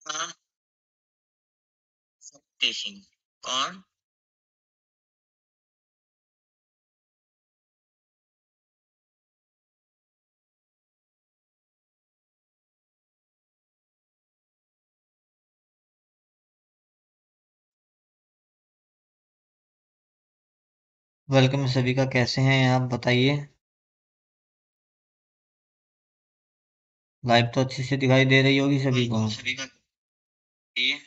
हाँ, शक्ति सिंह कौन? वेलकम सभी का, कैसे हैं आप बताइए। लाइव तो अच्छे से दिखाई दे रही होगी सभी को। सभी का ये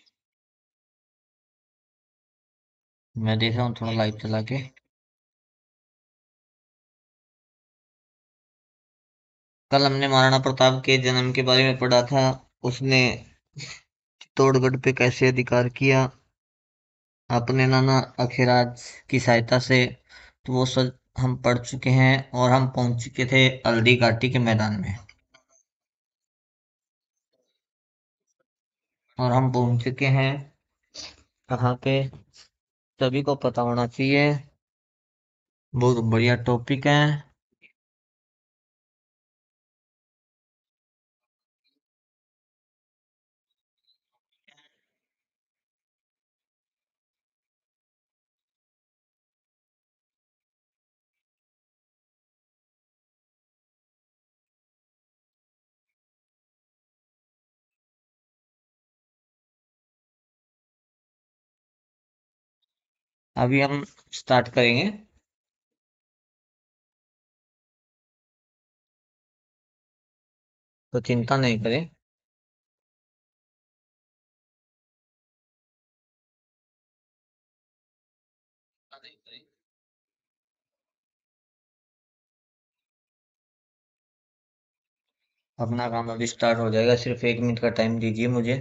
मैं देख रहा हूँ थोड़ा लाइव चला के। कल हमने महाराणा प्रताप के जन्म के बारे में पढ़ा था। उसने चित्तौड़गढ़ पे कैसे अधिकार किया अपने नाना अखिराज की सहायता से, तो वो सब हम पढ़ चुके हैं। और हम पहुंच चुके थे हल्दी घाटी के मैदान में। और हम पहुंच चुके हैं कहाँ पे, सभी को पता होना चाहिए। बहुत बढ़िया टॉपिक है। अभी हम स्टार्ट करेंगे, तो चिंता नहीं करें। अपना काम अभी स्टार्ट हो जाएगा, सिर्फ 1 मिनट का टाइम दीजिए मुझे।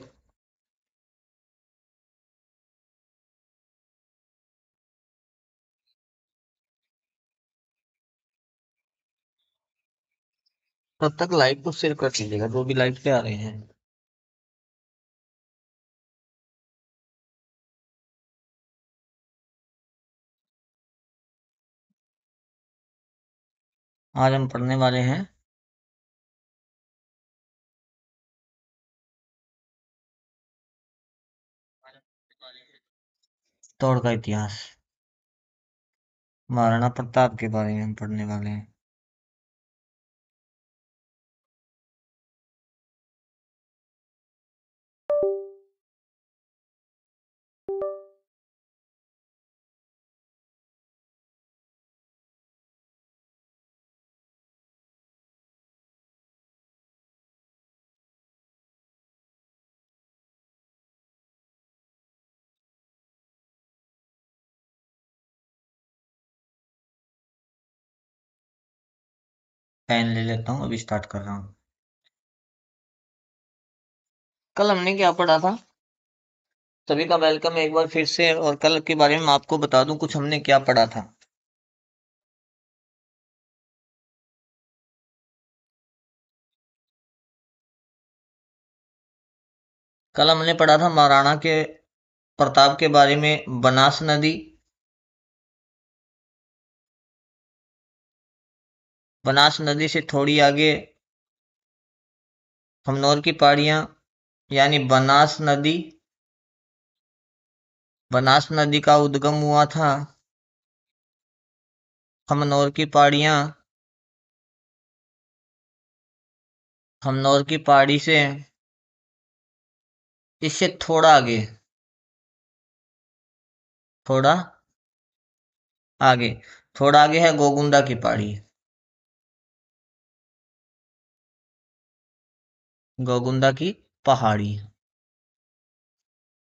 तब तक लाइव को शेयर कर दीजिएगा जो भी लाइव पे आ रहे हैं। आज हम पढ़ने वाले हैं चित्तौड़ का इतिहास। महाराणा प्रताप के बारे में हम पढ़ने वाले हैं। पेन ले लेता हूँ, अभी स्टार्ट कर रहा हूँ। कल हमने क्या पढ़ा था? सभी का वेलकम एक बार फिर से। और कल के बारे में आपको बता दूं कुछ हमने क्या पढ़ा था। कल हमने पढ़ा था महाराणा के प्रताप के बारे में। बनास नदी, बनास नदी से थोड़ी आगे खमनोर की पहाड़ियां, यानी बनास नदी। बनास नदी का उद्गम हुआ था खमनोर की पहाड़ियां। खमनोर की पहाड़ी से इससे थोड़ा आगे, थोड़ा आगे, थोड़ा आगे है गोगुंडा की पहाड़ी। गोगुंडा की पहाड़ी,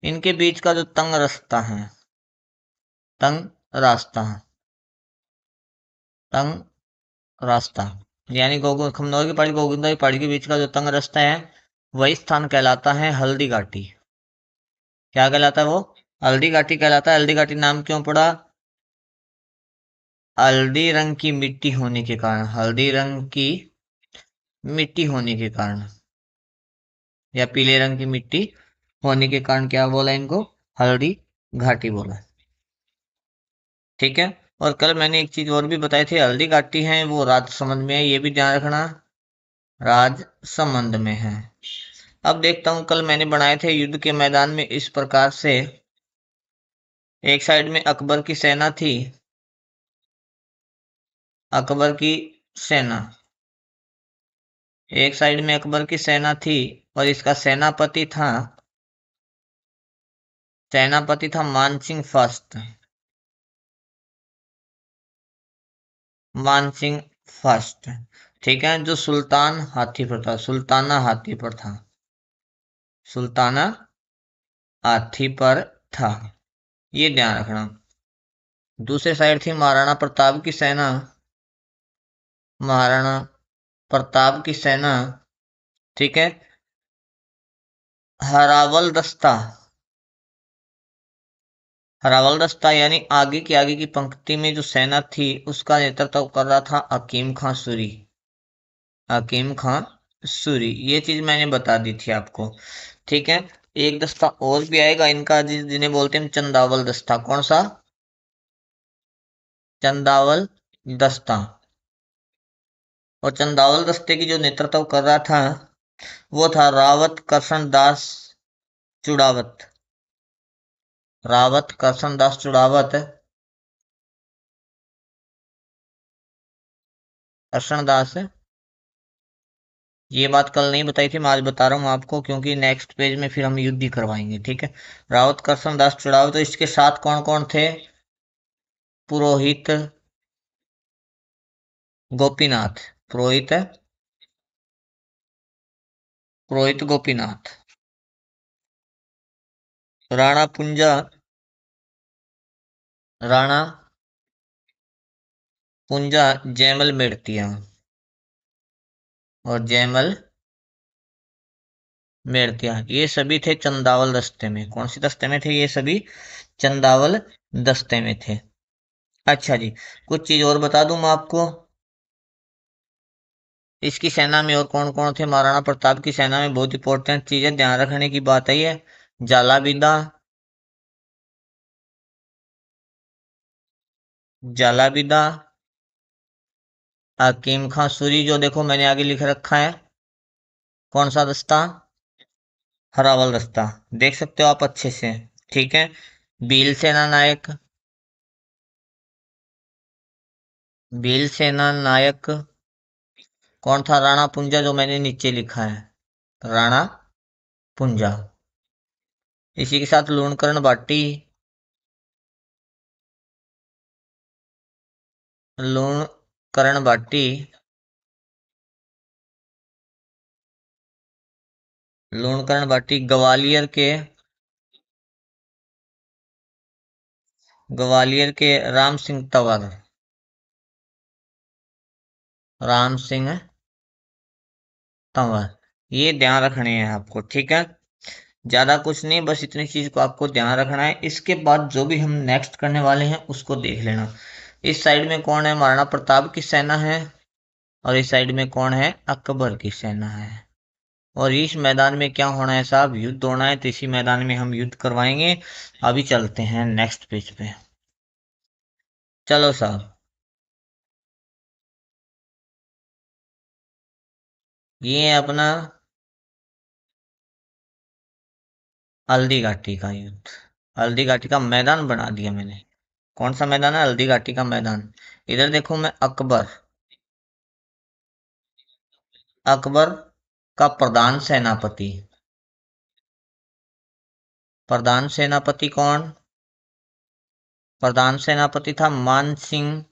इनके बीच का जो तंग रास्ता है, तंग रास्ता, तंग रास्ता, यानी गोगु खमनोर की पहाड़ी गोगुंडा की पहाड़ी के बीच का जो तंग रास्ता है, वही स्थान कहलाता है हल्दी घाटी। क्या कहलाता है वो? हल्दी घाटी कहलाता है। हल्दी घाटी नाम क्यों पड़ा? हल्दी रंग की मिट्टी होने के कारण, हल्दी रंग की मिट्टी होने के कारण, या पीले रंग की मिट्टी होने के कारण क्या बोला इनको? हल्दी घाटी बोला। ठीक है। और कल मैंने एक चीज और भी बताई थी, हल्दी घाटी है वो राजसमंद में है, ये भी ध्यान रखना, राजसमंद में है। अब देखता हूं, कल मैंने बनाए थे युद्ध के मैदान में इस प्रकार से। एक साइड में अकबर की सेना थी, अकबर की सेना, एक साइड में अकबर की सेना थी और इसका सेनापति था मानसिंह फर्स्ट, मानसिंह फर्स्ट। ठीक है, जो सुल्तान हाथी पर था, सुल्ताना हाथी पर था, सुल्ताना हाथी पर था, ये ध्यान रखना। दूसरे साइड थी महाराणा प्रताप की सेना, महाराणा प्रताप की सेना। ठीक है, हरावल दस्ता, हरावल दस्ता यानी आगे की पंक्ति में जो सेना थी उसका नेतृत्व कर रहा था हकीम खां सूरी, हकीम खां सूरी। ये चीज मैंने बता दी थी आपको। ठीक है, एक दस्ता और भी आएगा इनका, जिन्हें बोलते हैं चंदावल दस्ता। कौन सा? चंदावल दस्ता। और चंदावल दस्ते की जो नेतृत्व कर रहा था वो था रावत करशन दास चुड़ावत, रावत करशन दास चुड़ावत, करशन दास। ये बात कल नहीं बताई थी, मैं आज बता रहा हूँ आपको, क्योंकि नेक्स्ट पेज में फिर हम युद्ध ही करवाएंगे। ठीक है, रावत करशन दास चुड़ावत। तो इसके साथ कौन कौन थे? पुरोहित गोपीनाथ, पुरोहित, पुरोहित गोपीनाथ, राणा पुंजा, राणा पुंजा जयमल मेड़तिया, और जयमल मेड़तिया, ये सभी थे चंदावल दस्ते में। कौन सी दस्ते में थे? ये सभी चंदावल दस्ते में थे। अच्छा जी, कुछ चीज और बता दूं मैं आपको। इसकी सेना में और कौन कौन थे? महाराणा प्रताप की सेना में बहुत इंपॉर्टेंट चीज है, ध्यान रखने की बात है ये, जालाविदा, जालाविदा, हकीम खां सूरी, जो देखो मैंने आगे लिख रखा है, कौन सा दस्ता? हरावल दस्ता, देख सकते हो आप अच्छे से। ठीक है, भील सेना नायक, भील सेना नायक कौन था? राणा पुंजा, जो मैंने नीचे लिखा है, राणा पुंजा। इसी के साथ लूणकरण भाटी, लूणकरण भाटी, लूणकरण भाटी ग्वालियर के राम सिंह तंवर, राम सिंह तंवर। ये ध्यान रखने हैं आपको। ठीक है, ज्यादा कुछ नहीं, बस इतनी चीज को आपको ध्यान रखना है। इसके बाद जो भी हम नेक्स्ट करने वाले हैं उसको देख लेना। इस साइड में कौन है? महाराणा प्रताप की सेना है, और इस साइड में कौन है? अकबर की सेना है। और इस मैदान में क्या होना है साहब? युद्ध होना है, तो इसी मैदान में हम युद्ध करवाएंगे। अभी चलते हैं नेक्स्ट पेज पे। चलो साहब, ये है अपना हल्दी घाटी का युद्ध, हल्दी घाटी का मैदान बना दिया मैंने। कौन सा मैदान है? हल्दी घाटी का मैदान। इधर देखो मैं अकबर, अकबर का प्रधान सेनापति, प्रधान सेनापति कौन? प्रधान सेनापति था मान सिंह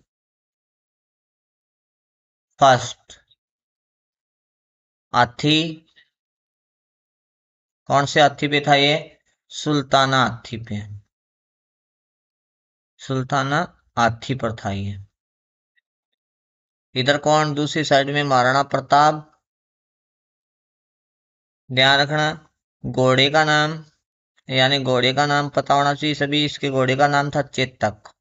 फर्स्ट। हाथी, कौन से हाथी पे था ये? सुल्ताना हाथी पे, सुल्ताना हाथी पर था ये। इधर कौन? दूसरी साइड में महाराणा प्रताप। ध्यान रखना, घोड़े का नाम, यानी घोड़े का नाम पता होना चाहिए सभी। इसके घोड़े का नाम था चेतक।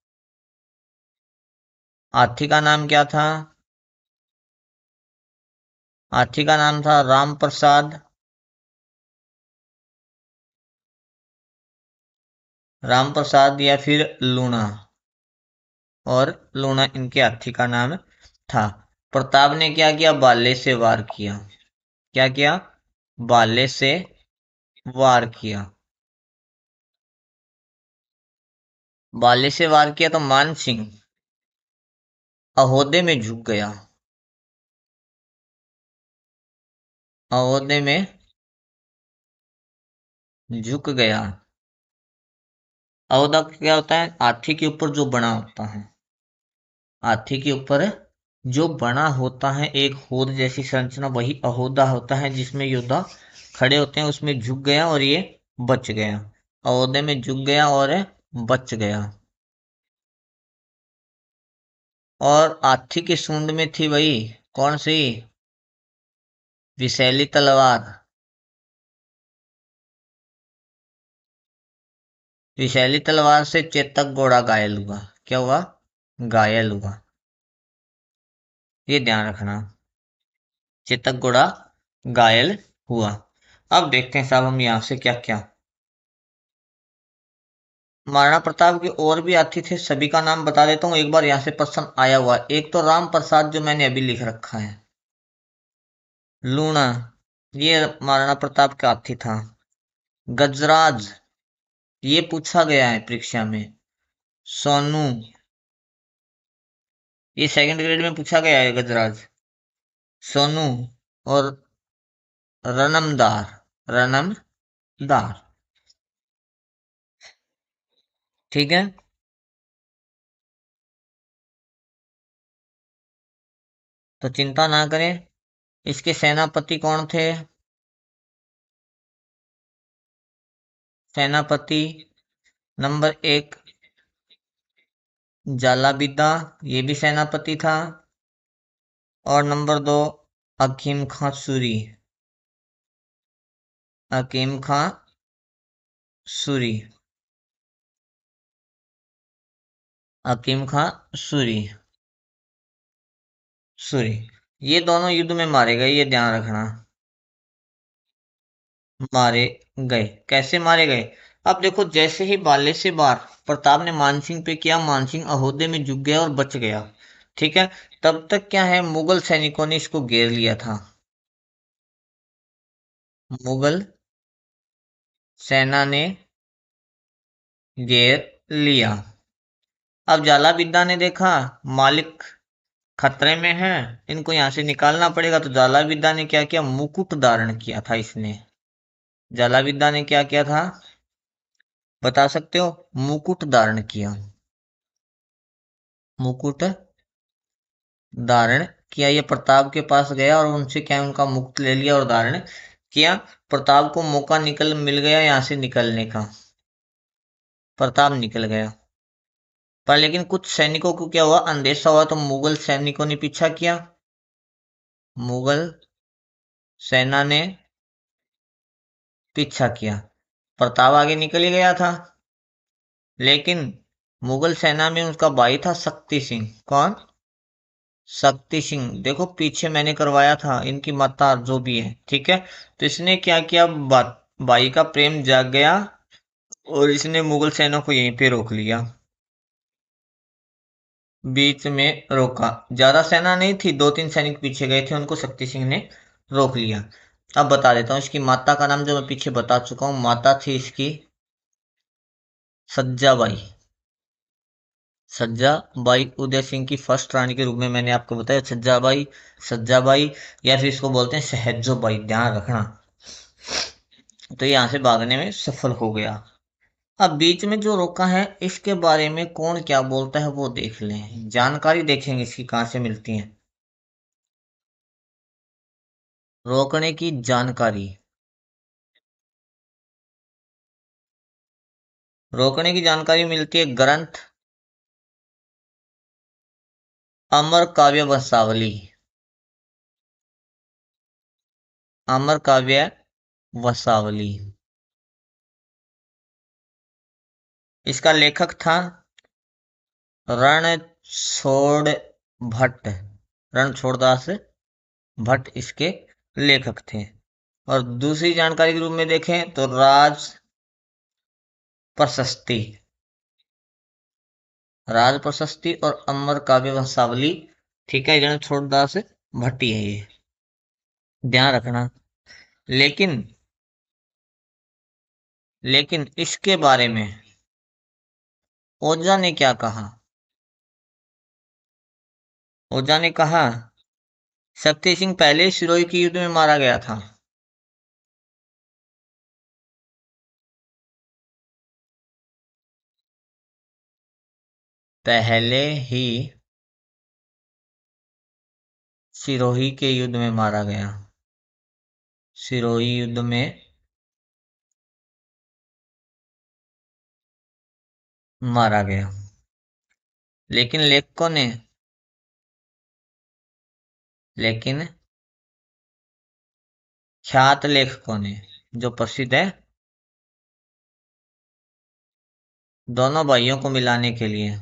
हाथी का नाम क्या था? हाथी का नाम था राम प्रसाद, राम प्रसाद या फिर लूणा, और लूणा इनके हाथी का नाम था। प्रताप ने क्या किया? भाले से वार किया। क्या किया? भाले से वार किया। भाले से वार किया तो मान सिंह अहोदे में झुक गया। अहोदे में झुक गया। अहोदा क्या होता है? हाथी के ऊपर जो बना होता है। हाथी के ऊपर जो बना होता है एक होद जैसी संरचना, वही अहोदा होता है जिसमें योद्धा खड़े होते हैं। उसमें झुक गया और ये बच गया। अहोदे में झुक गया और बच गया। और हाथी की सूंड में थी वही कौन सी? विषैली तलवार। विषैली तलवार से चेतक घोड़ा घायल हुआ। क्या हुआ? घायल हुआ। ये ध्यान रखना। चेतक घोड़ा घायल हुआ। अब देखते हैं साहब हम यहां से क्या क्या। महाराणा प्रताप के और भी हाथी थे, सभी का नाम बता देता हूँ एक बार। यहाँ से प्रश्न आया हुआ है। एक तो राम प्रसाद जो मैंने अभी लिख रखा है, लूणा, ये महाराणा प्रताप का हाथी था। गजराज, ये पूछा गया है परीक्षा में। सोनू, ये सेकंड ग्रेड में पूछा गया है गजराज। सोनू। और रनमदार। रनमदार। ठीक है। तो चिंता ना करें। इसके सेनापति कौन थे? सेनापति नंबर एक जालाबिद्दा, ये भी सेनापति था। और नंबर दो हकीम खां सूरी। हकीम खां सूरी। हकीम खां सूरी। सूरी, ये दोनों युद्ध में मारे गए, ये ध्यान रखना। मारे गए। कैसे मारे गए? अब देखो, जैसे ही बाले से बार प्रताप ने मानसिंह पे किया, मानसिंह अहोदे में झुक गया और बच गया। ठीक है। तब तक क्या है, मुगल सैनिकों ने इसको घेर लिया था। मुगल सेना ने घेर लिया। अब जालाबिद्दा ने देखा मालिक खतरे में है, इनको यहां से निकालना पड़ेगा। तो जालाबिद्दा ने क्या किया? मुकुट धारण किया था इसने। जालाबिद्दा ने क्या किया था? बता सकते हो? मुकुट धारण किया। मुकुट धारण किया। ये प्रताप के पास गया और उनसे क्या है, उनका मुकुट ले लिया और धारण किया। प्रताप को मौका मिल गया यहां से निकलने का। प्रताप निकल गया। पर लेकिन कुछ सैनिकों को क्या हुआ, अंदेशा हुआ, तो मुगल सैनिकों ने पीछा किया। मुगल सेना ने पीछा किया। प्रताप आगे निकल ही गया था। लेकिन मुगल सेना में उसका भाई था शक्ति सिंह। कौन? शक्ति सिंह। देखो पीछे मैंने करवाया था, इनकी माता जो भी है। ठीक है। तो इसने क्या किया, भाई का प्रेम जाग गया और इसने मुगल सेना को यहीं पे रोक लिया। बीच में रोका। ज्यादा सेना नहीं थी, दो तीन सैनिक पीछे गए थे, उनको शक्ति सिंह ने रोक लिया। अब बता देता हूँ इसकी माता का नाम, जो मैं पीछे बता चुका हूँ। माता थी इसकी सज्जाबाई। सज्जाबाई उदय सिंह की फर्स्ट रानी के रूप में मैंने आपको बताया। सज्जाबाई, सज्जाबाई, या फिर इसको बोलते हैं सहजोबाई, ध्यान रखना। तो यहाँ से भागने में सफल हो गया। अब बीच में जो रोका है, इसके बारे में कौन क्या बोलता है वो देख लें। जानकारी देखेंगे इसकी कहाँ से मिलती है। रोकने की जानकारी। रोकने की जानकारी मिलती है ग्रंथ अमर काव्य वंशावली। अमर काव्य वंशावली। इसका लेखक था रणछोड़ भट्ट। रणछोड़दास भट्ट इसके लेखक थे। और दूसरी जानकारी के रूप में देखें तो राज प्रशस्ति। राज प्रशस्ति और अमर काव्य वंशावली। ठीक है, रणछोड़दास भट्टी है ये, ध्यान रखना। लेकिन लेकिन इसके बारे में ओझा ने क्या कहा? ओझा ने कहा शक्ति सिंह पहले सिरोही के युद्ध में मारा गया था। पहले ही सिरोही के युद्ध में मारा गया। सिरोही युद्ध में मारा गया। लेकिन लेखकों ने लेकिन ख्यात लेखकों ने जो प्रसिद्ध है, दोनों भाइयों को मिलाने के लिए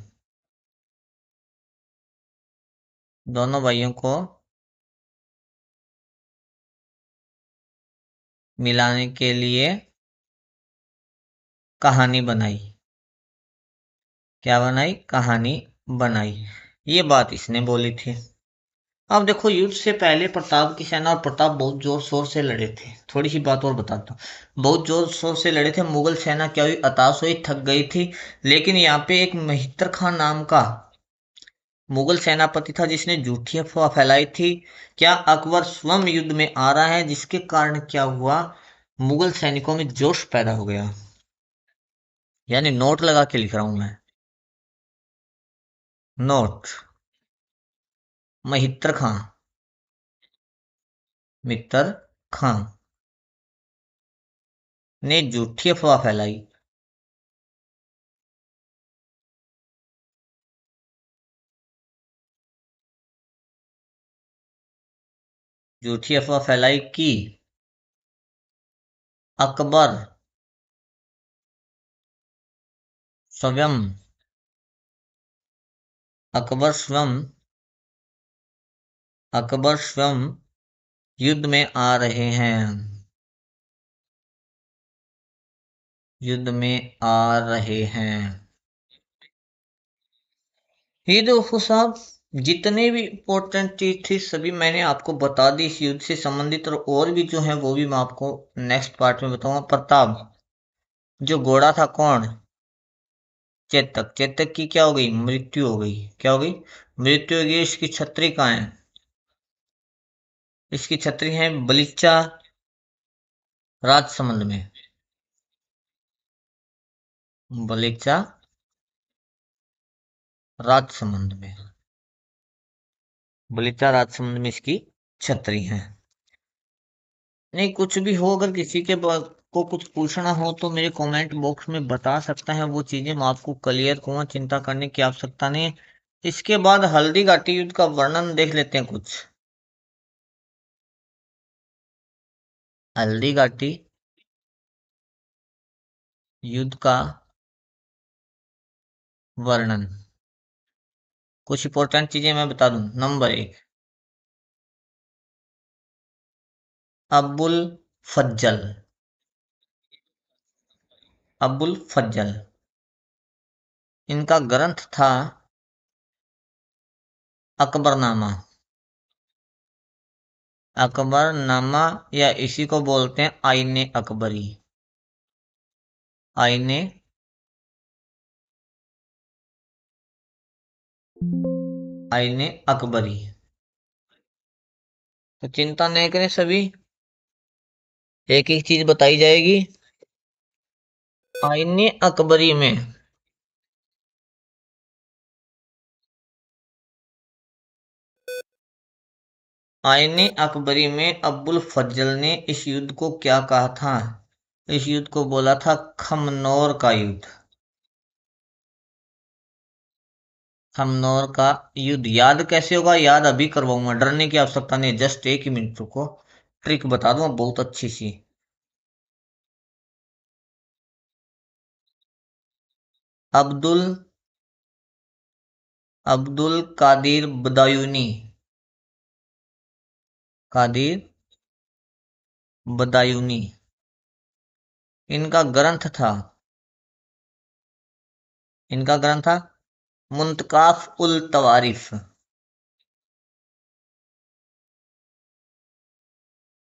दोनों भाइयों को मिलाने के लिए कहानी बनाई। क्या बनाई? कहानी बनाई। ये बात इसने बोली थी। अब देखो, युद्ध से पहले प्रताप की सेना और प्रताप बहुत जोर शोर से लड़े थे। थोड़ी सी बात और बताता हूँ। बहुत जोर शोर से लड़े थे। मुगल सेना क्या हुई? हताश हुई, थक गई थी। लेकिन यहाँ पे एक महितर खान नाम का मुगल सेनापति था जिसने झूठी अफवाह फैलाई थी। क्या अकबर स्वयं युद्ध में आ रहा है, जिसके कारण क्या हुआ? मुगल सैनिकों में जोश पैदा हो गया। यानी नोट लगा के लिख रहा हूं मैं। नोट। महितर खां। मित्र खां ने झूठी अफवाह फैलाई। झूठी अफवाह फैलाई कि अकबर स्वयं अकबर स्वयं अकबर स्वयं युद्ध में आ रहे हैं। युद्ध में आ रहे हैं। ये देखो साहब, जितने भी इम्पोर्टेंट चीज थी सभी मैंने आपको बता दी इस युद्ध से संबंधित, और भी जो है वो भी मैं आपको नेक्स्ट पार्ट में बताऊंगा। प्रताप जो घोड़ा था, कौन? चेतक। चेतक की क्या हो गई? मृत्यु हो गई। क्या हो गई? मृत्यु हो गई। इसकी छतरी कहाँ है? इसकी छतरी है बलिच्चा राजसमंद में। बलिच्चा राजसमंद में। बलिच्चा राजसमंद में इसकी छतरी है। नहीं, कुछ भी हो, अगर किसी के को कुछ पूछना हो तो मेरे कमेंट बॉक्स में बता सकता है। वो चीजें मैं आपको क्लियर करूंगा, चिंता करने की आवश्यकता नहीं है। इसके बाद हल्दी घाटी युद्ध का वर्णन देख लेते हैं कुछ। हल्दी घाटी युद्ध का वर्णन। कुछ इंपॉर्टेंट चीजें मैं बता दूं। नंबर 1, अबुल फज्जल। अबुल फज्जल, इनका ग्रंथ था अकबरनामा। अकबरनामा, या इसी को बोलते हैं आईने अकबरी। आईने आईने अकबरी। तो चिंता नहीं करें सभी, एक एक चीज बताई जाएगी। आईने अकबरी में आईने अकबरी में अब्बुल फज्जल ने इस युद्ध को क्या कहा था? इस युद्ध को बोला था खमनोर का युद्ध। खमनोर का युद्ध याद कैसे होगा? याद अभी करवाऊंगा, डरने की आवश्यकता नहीं। जस्ट एक ही मिनट रुको, ट्रिक बता दूंगा बहुत अच्छी सी। अब्दुल अब्दुल कादिर बदायूनी। कादिर बदायूनी, इनका ग्रंथ था इनका ग्रंथ था मुंतकाफ उल तवारिफ।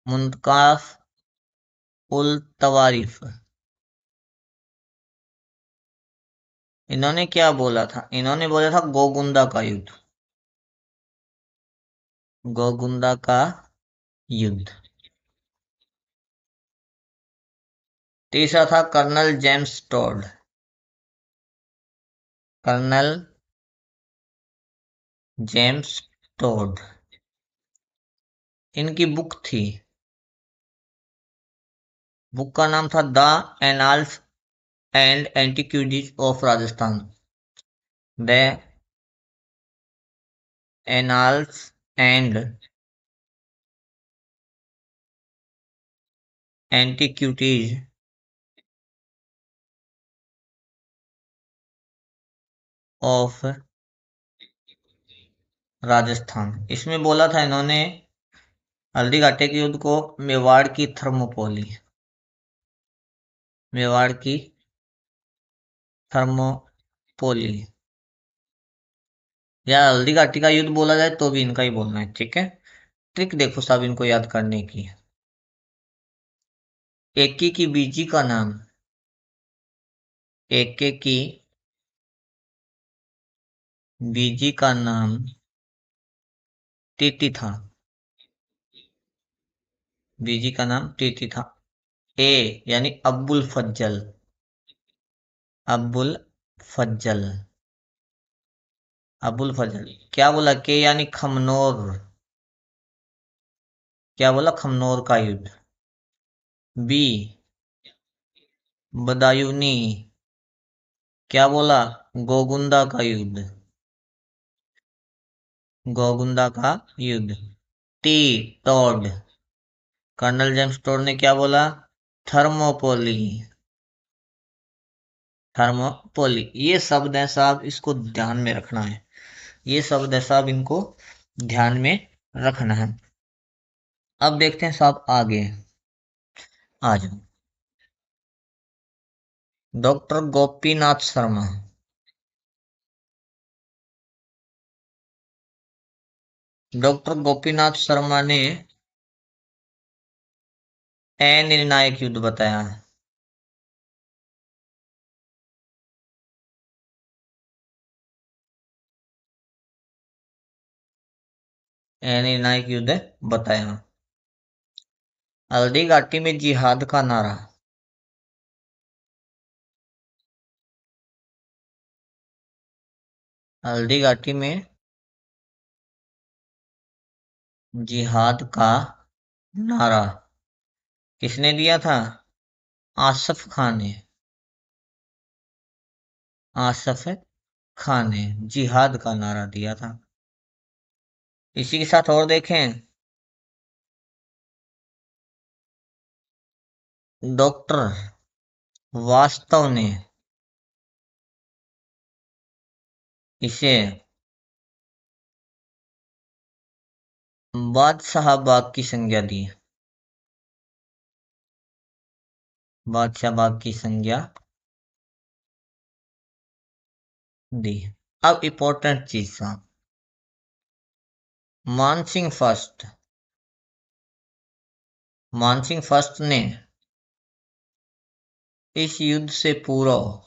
मुंतकाफ उल तवारिफ। इन्होंने क्या बोला था? इन्होंने बोला था गोगुंदा का युद्ध। गोगुंदा का युद्ध। तीसरा था colonel James Tod. Colonel James Tod. इनकी बुक थी, बुक का नाम था the annals and antiquities of Rajasthan. The annals and antiquities of Rajasthan. इसमें बोला था इन्होंने हल्दी घाटी के युद्ध को मेवाड़ की थर्मोपोली। मेवाड़ की थर्मोपोली या हल्दी घाटी का युद्ध बोला जाए तो भी इनका ही बोलना है, ठीक है। ट्रिक देखो सब इनको याद करने की। एके की बीजी का नाम, एके की बीजी का नाम टीटी था। बीजी का नाम टीटी था। ए यानी अब्बुल फज्जल। अब्बुल फज्जल। अब्बुल फज्जल। क्या बोला? के यानी खमनोर। क्या बोला? खमनोर का युद्ध। बी बदायूनी। क्या बोला? गोगुंदा का युद्ध। गोगुंदा का युद्ध। T Tod. Colonel James Tod ने क्या बोला? थर्मोपोली। थर्मोपोली। ये शब्द है साहब, इसको ध्यान में रखना है। ये शब्द है साहब, इनको ध्यान में रखना है। अब देखते हैं साहब आगे। आ जाओ। डॉक्टर गोपीनाथ शर्मा। डॉक्टर गोपीनाथ शर्मा ने अनिर्णायक युद्ध बताया। अनिर्णायक युद्ध बताया। हल्दी घाटी में जिहाद का नारा। हल्दी घाटी में जिहाद का नारा किसने दिया था? आसफ खान ने। आसफ खान ने जिहाद का नारा दिया था। इसी के साथ और देखें, डॉक्टर वास्तव ने इसे बादशाह बाग की संज्ञा दी। बादशाह बाग की संज्ञा दी। अब इंपॉर्टेंट चीज साहब, मानसिंह फर्स्ट। मानसिंह फर्स्ट ने इस युद्ध से पूर्व,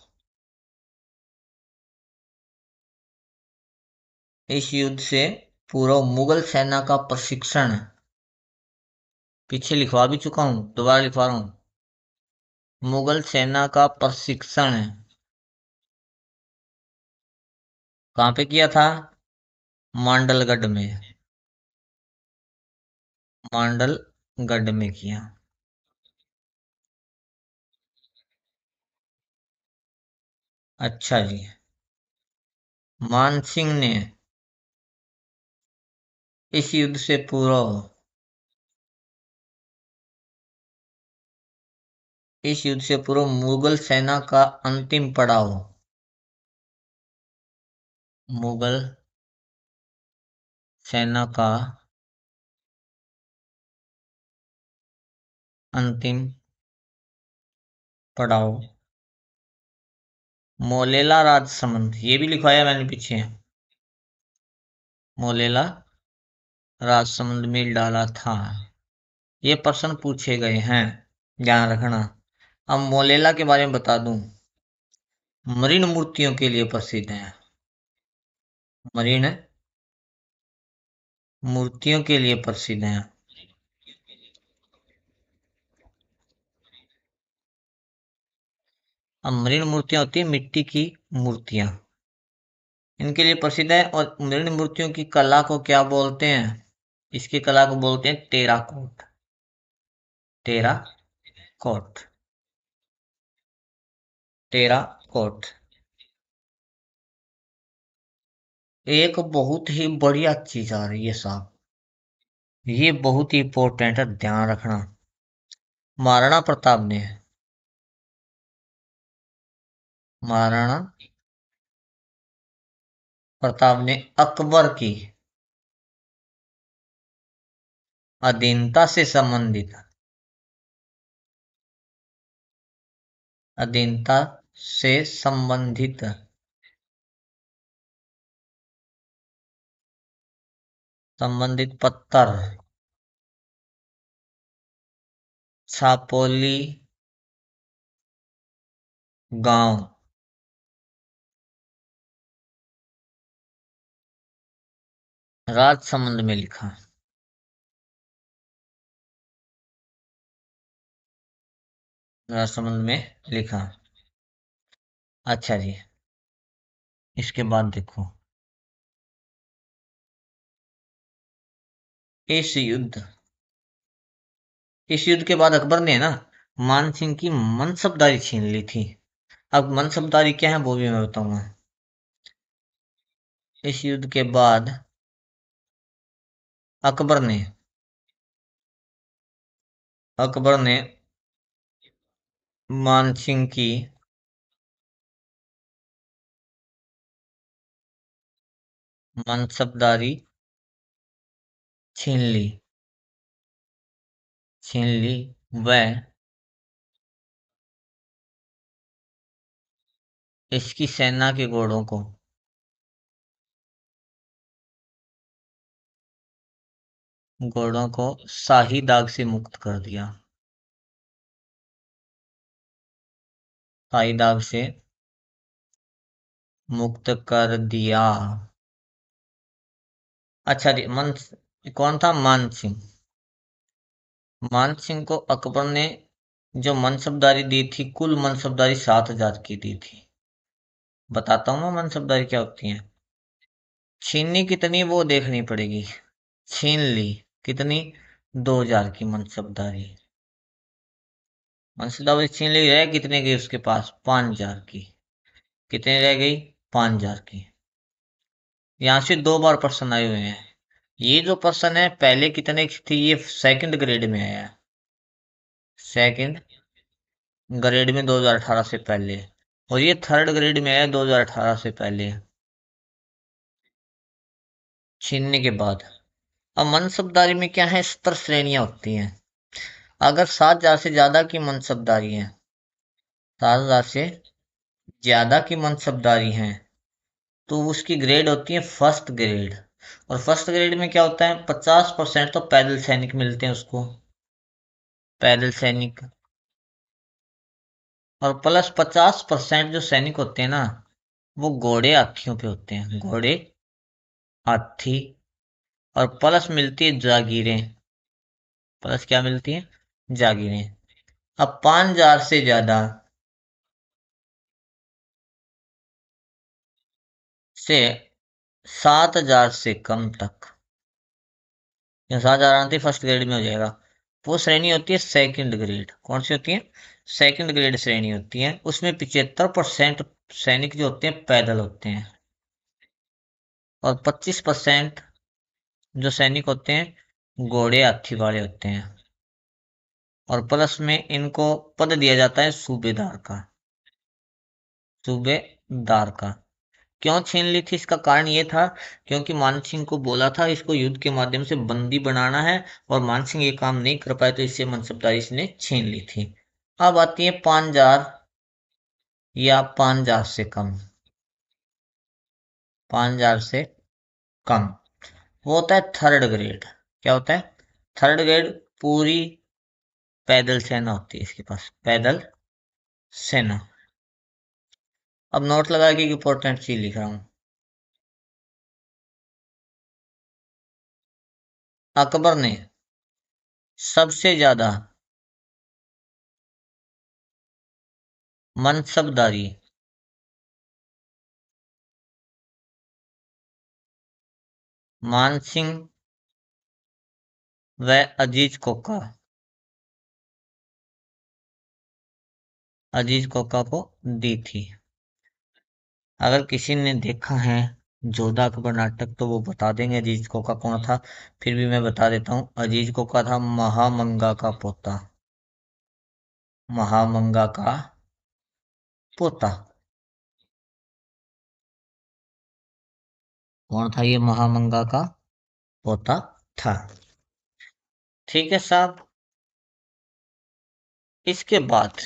इस युद्ध से पूर्व मुगल सेना का प्रशिक्षण, पीछे लिखवा भी चुका हूं, दोबारा लिखवा रहा हूं। मुगल सेना का प्रशिक्षण कहां पे किया था? मांडलगढ़ में। मांडलगढ़ में किया। अच्छा जी। मानसिंह ने इस युद्ध से पूर्व, इस युद्ध से पूर्व मुगल सेना का अंतिम पड़ाव, मुगल सेना का अंतिम पड़ाव मोलेला राजसमंद, ये भी लिखवाया मैंने पीछे। मोलेला राजसमंद में डाला था। ये प्रश्न पूछे गए हैं। ध्यान रखना। अब मोलेला के बारे में बता दूं, मरीन मूर्तियों के लिए प्रसिद्ध है। मरीन मूर्तियों के लिए प्रसिद्ध है। अब मरीन मूर्तियां होती है मिट्टी की मूर्तियां, इनके लिए प्रसिद्ध है। और मरीन मूर्तियों की कला को क्या बोलते हैं? इसकी कला को बोलते हैं टेराकोट। टेराकोट। टेराकोट। एक बहुत ही बढ़िया चीज आ रही है साहब, ये बहुत ही इंपॉर्टेंट है, ध्यान रखना। महाराणा प्रताप ने, महाराणा प्रताप ने अकबर की अधीनता से संबंधित, अधीनता से संबंधित संबंधित पत्थर छापोली गांव राजसमंद में लिखा। राजसमंद में लिखा। अच्छा जी, इसके बाद देखो, इस युद्ध इस युद्ध के बाद अकबर ने ना मान सिंह की मनसबदारी छीन ली थी। अब मनसबदारी क्या है वो भी मैं बताऊंगा। इस युद्ध के बाद अकबर ने अकबर ने मान सिंह की मनसबदारी छीन ली, छीन ली। वह इसकी सेना के घोड़ों को शाही दाग से मुक्त कर दिया। शाही दाग से मुक्त कर दिया। अच्छा जी, कौन था? मान सिंह। मान सिंह को अकबर ने जो मनसबदारी दी थी, कुल मनसबदारी 7,000 की दी थी। बताता हूँ मैं मनसबदारी क्या होती है। छीननी कितनी वो देखनी पड़ेगी। छीन ली कितनी? 2,000 की मनसबदारी। मनसबदारी छीन ली, रह कितने गई उसके पास? 5,000 की। कितने रह गई? 5,000 की। यहाँ से 2 बार प्रश्न आए हुए हैं। ये जो प्रश्न है पहले कितने की थी, ये सेकंड ग्रेड में आया है। सेकंड ग्रेड में 2018 से पहले, और ये थर्ड ग्रेड में आया 2018 से पहले, छीनने के बाद। अब मनसबदारी में क्या है, स्तर श्रेणियां होती हैं। अगर 7,000 से ज्यादा की मनसबदारी है, 7,000 से ज्यादा की मनसबदारी है, तो उसकी ग्रेड होती है फर्स्ट ग्रेड। और फर्स्ट ग्रेड में क्या होता है, 50% तो पैदल सैनिक मिलते हैं उसको, पैदल सैनिक। और प्लस 50% जो सैनिक होते हैं ना, वो घोड़े हाथियों पे होते हैं, घोड़े हाथी। और प्लस मिलती है जागीरें। प्लस क्या मिलती है? जागीरें। अब 5,000 से ज्यादा से 7,000 से कम तक, या 7,000 आती फर्स्ट ग्रेड में हो जाएगा, वो श्रेणी होती है सेकंड ग्रेड। कौन सी होती है? सेकंड ग्रेड श्रेणी होती है। उसमें 75% सैनिक जो होते हैं पैदल होते हैं, और 25% जो सैनिक होते हैं घोड़े हाथी वाले होते हैं। और प्लस में इनको पद दिया जाता है सूबेदार का, सूबेदार का। क्यों छीन ली थी, इसका कारण ये था क्योंकि मान सिंह को बोला था इसको युद्ध के माध्यम से बंदी बनाना है, और मान सिंह ये काम नहीं कर पाए, तो इससे मनसबदारी इसने छीन ली थी। अब आती है 5,000 या 5,000 से कम, 5,000 से कम, वो होता है थर्ड ग्रेड। क्या होता है? थर्ड ग्रेड पूरी पैदल सेना होती है इसके पास, पैदल सेना। अब नोट लगा के इंपॉर्टेंट चीज लिख रहा हूं। अकबर ने सबसे ज्यादा मनसबदारी मानसिंह व अजीज कोका को दी थी। अगर किसी ने देखा है जोधा अकबर नाटक तो वो बता देंगे अजीज कोका कौन था। फिर भी मैं बता देता हूँ, अजीज कोका था महामंगा का पोता। महामंगा का पोता। कौन था ये महामंगा का पोता था। ठीक है साहब। इसके बाद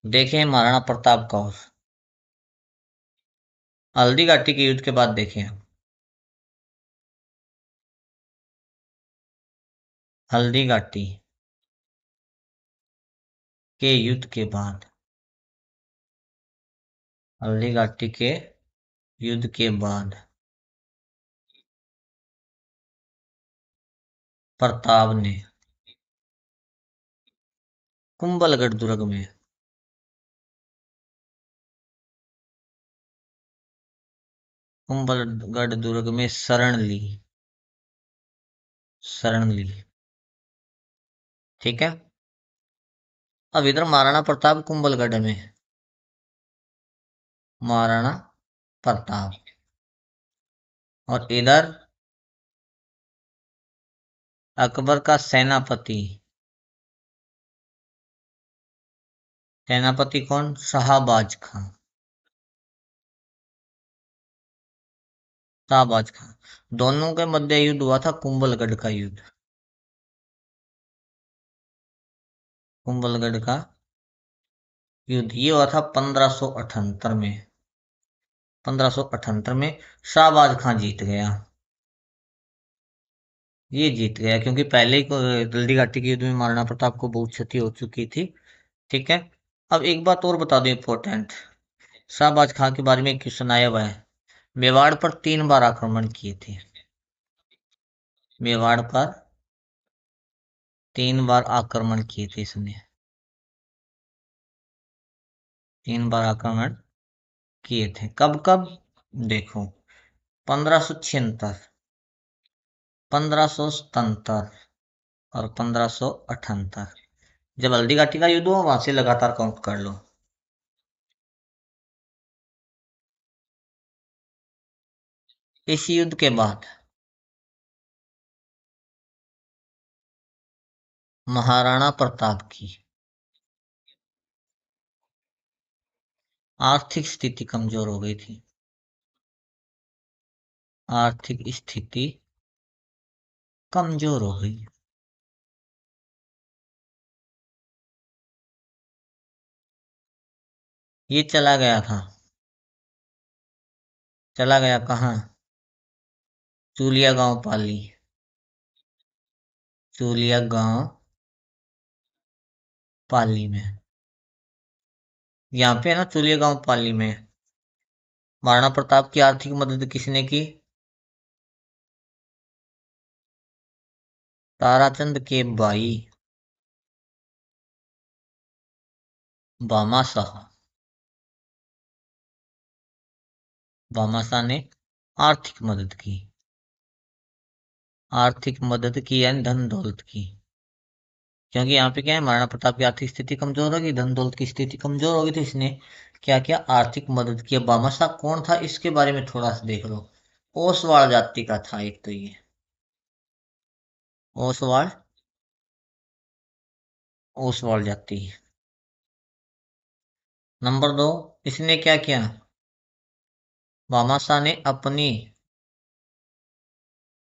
देखें महाराणा प्रताप का हल्दी घाटी के युद्ध के बाद देखें। हल्दी घाटी के युद्ध के बाद, हल्दी घाटी के युद्ध के बाद प्रताप ने कुंभलगढ़ दुर्ग में कुंभलगढ़ दुर्ग में शरण ली। ठीक है। अब इधर महाराणा प्रताप कुंभलगढ़ में, महाराणा प्रताप, और इधर अकबर का सेनापति कौन, शाहबाज खां। शाहबाज खां। दोनों के मध्य युद्ध हुआ था कुंभलगढ़ का युद्ध। कुंभलगढ़ का युद्ध ये हुआ था 1578 में। 1578 में शाहबाज खां जीत गया। ये जीत गया क्योंकि पहले ही हल्दी घाटी के युद्ध में महाराणा प्रताप को बहुत क्षति हो चुकी थी। ठीक है। अब एक बात और बता दो इंपॉर्टेंट, शाहबाज खां के बारे में एक क्वेश्चन आया हुआ है। मेवाड़ पर 3 बार आक्रमण किए थे। मेवाड़ पर 3 बार आक्रमण किए थे इसने। 3 बार आक्रमण किए थे। कब कब देखो, 1576, 1577 और 1578। जब हल्दी घाटी का युद्ध हुआ वहां से लगातार काउंट कर लो। इस युद्ध के बाद महाराणा प्रताप की आर्थिक स्थिति कमजोर हो गई थी। आर्थिक स्थिति कमजोर हो गई। ये चला गया था। चला गया कहाँ, चूलिया गांव पाली। चूलिया गांव पाली में। यहाँ पे है ना चूलिया गांव पाली में महाराणा प्रताप की आर्थिक मदद किसने की, ताराचंद के भाई भामाशाह। भामाशाह ने आर्थिक मदद की। आर्थिक मदद की यानी धन दौलत की। क्योंकि यहाँ पे क्या है, महाराणा प्रताप की आर्थिक स्थिति कमजोर होगी, धन दौलत की स्थिति कमजोर होगी, तो इसने क्या किया, आर्थिक मदद किया। भामाशाह कौन था इसके बारे में थोड़ा सा देख लो। ओसवाल जाति का था एक तो ये, ओसवाल, ओसवाल जाति। नंबर 2, इसने क्या किया, भामाशाह ने अपनी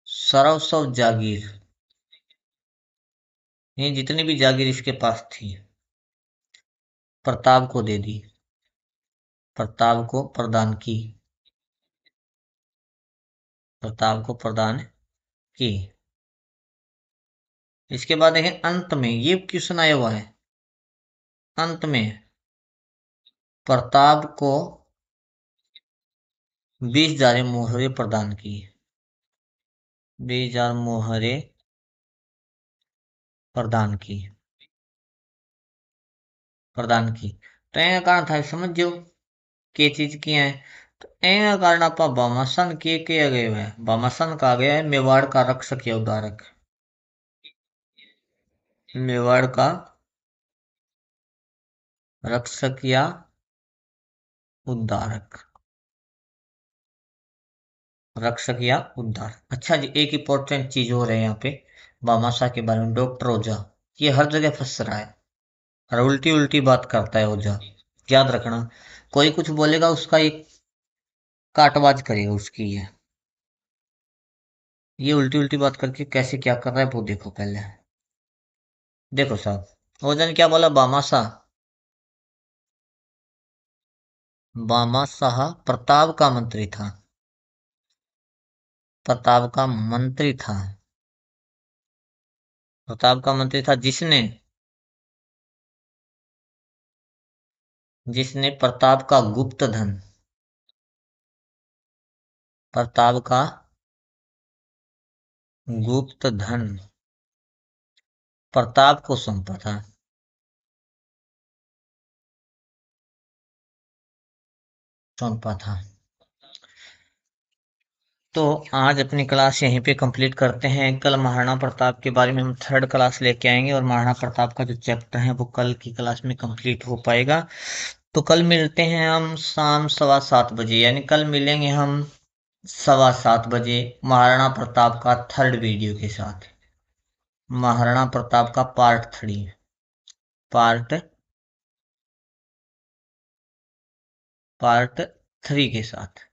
सर्वस्व जागीर, ये जितनी भी जागीर इसके पास थी, प्रताप को दे दी। प्रताप को प्रदान की। प्रताप को प्रदान की। इसके बाद देखें अंत में, ये क्वेश्चन आया हुआ है। अंत में प्रताप को 20,000 मोहरे प्रदान की। 20,000 मोहरे प्रदान की, प्रदान की। तो एका कारण था समझ जो के चीज की है। तो एका कारण आप भामासन के गए हुए हैं। भामासन कहा गया है मेवाड़ का रक्षक या उद्धारक। मेवाड़ का रक्षक या उद्धारक, रक्षक या उद्धार। अच्छा जी, एक इंपॉर्टेंट चीज हो रही है यहाँ पे भामाशाह के बारे में। डॉक्टर ओझा ये हर जगह फंस रहा है और उल्टी उल्टी बात करता है ओझा। याद रखना, कोई कुछ बोलेगा उसका एक काटबाज करेगा उसकी। ये उल्टी उल्टी बात करके कैसे क्या कर रहा है वो देखो पहले। देखो साहब, ओझा ने क्या बोला? भामाशाह, भामाशाह प्रताप का मंत्री था। प्रताप का मंत्री था। प्रताप का मंत्री था जिसने, जिसने प्रताप का गुप्त धन, प्रताप का गुप्त धन प्रताप को सौंपा था। सौंपा था। तो आज अपनी क्लास यहीं पे कंप्लीट करते हैं। कल महाराणा प्रताप के बारे में हम थर्ड क्लास लेके आएंगे और महाराणा प्रताप का जो चैप्टर है वो कल की क्लास में कंप्लीट हो पाएगा। तो कल मिलते हैं हम शाम 7:15 बजे, यानी कल मिलेंगे हम 7:15 बजे महाराणा प्रताप का थर्ड वीडियो के साथ। महाराणा प्रताप का पार्ट 3, पार्ट पार्ट 3 के साथ।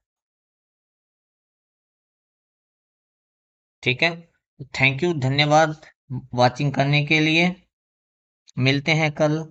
ठीक है, थैंक यू, धन्यवाद वाचिंग करने के लिए। मिलते हैं कल।